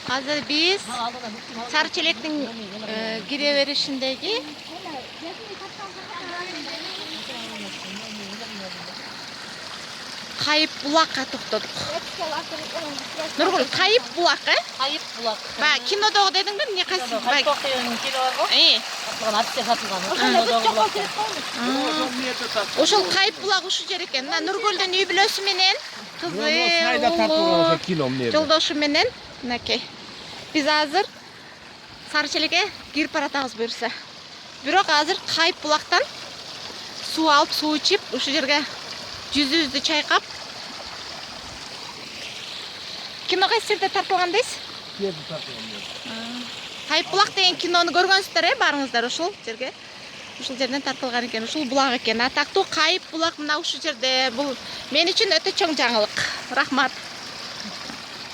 Азыр биз Сары Челектин кире беришиндеги Кайып булакка токтодук. Нургул, Кайып булак, Кайып булак. Ба, кинодогу дедиңби, эмне кайсы? Кайып окуянын кири бар го. Атылган атты сатылган. Ошол Кайып булак ушу жер экен. Мына Нургүлдүн үй бүлөсү менен кызы, Сайда тартылган кино эмне? жолдошу менен мынакей. Биз азыр Сары Челекке кирип баратабыз буюрса. Бирок азыр Кайып булактан суу алып, суу ичип, ушу жерге жүзүбүздү чайкап. Кино кайсы жерде тартылган дейсиз? Жерде тартылган. Кайып булак деген кинону көргөнсүздөр, баарыңыздар ушул жерге. Ушул жерден тартылган экен, ушул булак экен. Атактуу Кайып булак мына ушул жерде. Бул мен үчүн өтө чоң жаңылык. Рахмат.